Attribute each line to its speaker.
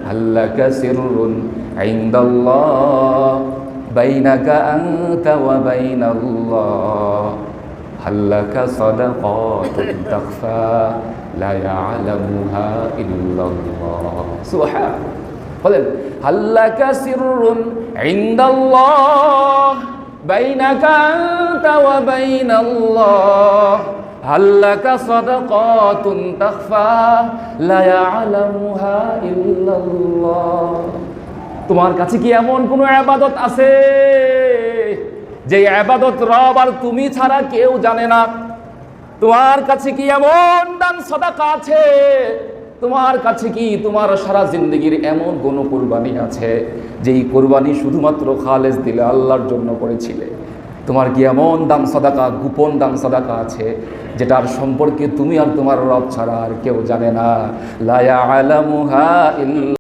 Speaker 1: হাল্লাকা সিররুন ইনদাল্লাহ বাইনাকা আনতা ওয়া বাইনাল্লাহ হাল্লাকা সাদাকাতুন তাখফা লা ইয়ালামুহা ইল্লাল্লাহ। সুবহান, বলেন হাল্লাকা সিররুন ইনদাল্লাহ বাইনাকা আনতা ওয়া বাইনাল্লাহ হাল্লাকা সাদাকাতুন তাখফা লা ইয়ালামুহা ইল্লাল্লাহ। তোমার কাছে কি এমন কোনো ইবাদত আছে যে ইবাদত রব আর তুমি ছাড়া কেউ জানে না? তোমার কাছে কি এমন দান সাদাকা আছে? তোমার কাছে কি তোমার সারা জিন্দগির এমন কোনো কুরবানি আছে যেই কুরবানি শুধুমাত্র খালেস দিলে আল্লাহর জন্য করেছিলে? তোমার কি এমন দান সাদাকা, গোপন দান সাদাকা আছে যেটার সম্পর্কে তুমি আর তোমার রব ছাড়া আর কেউ জানে না? লা ইয়ালামুহা ইল্লা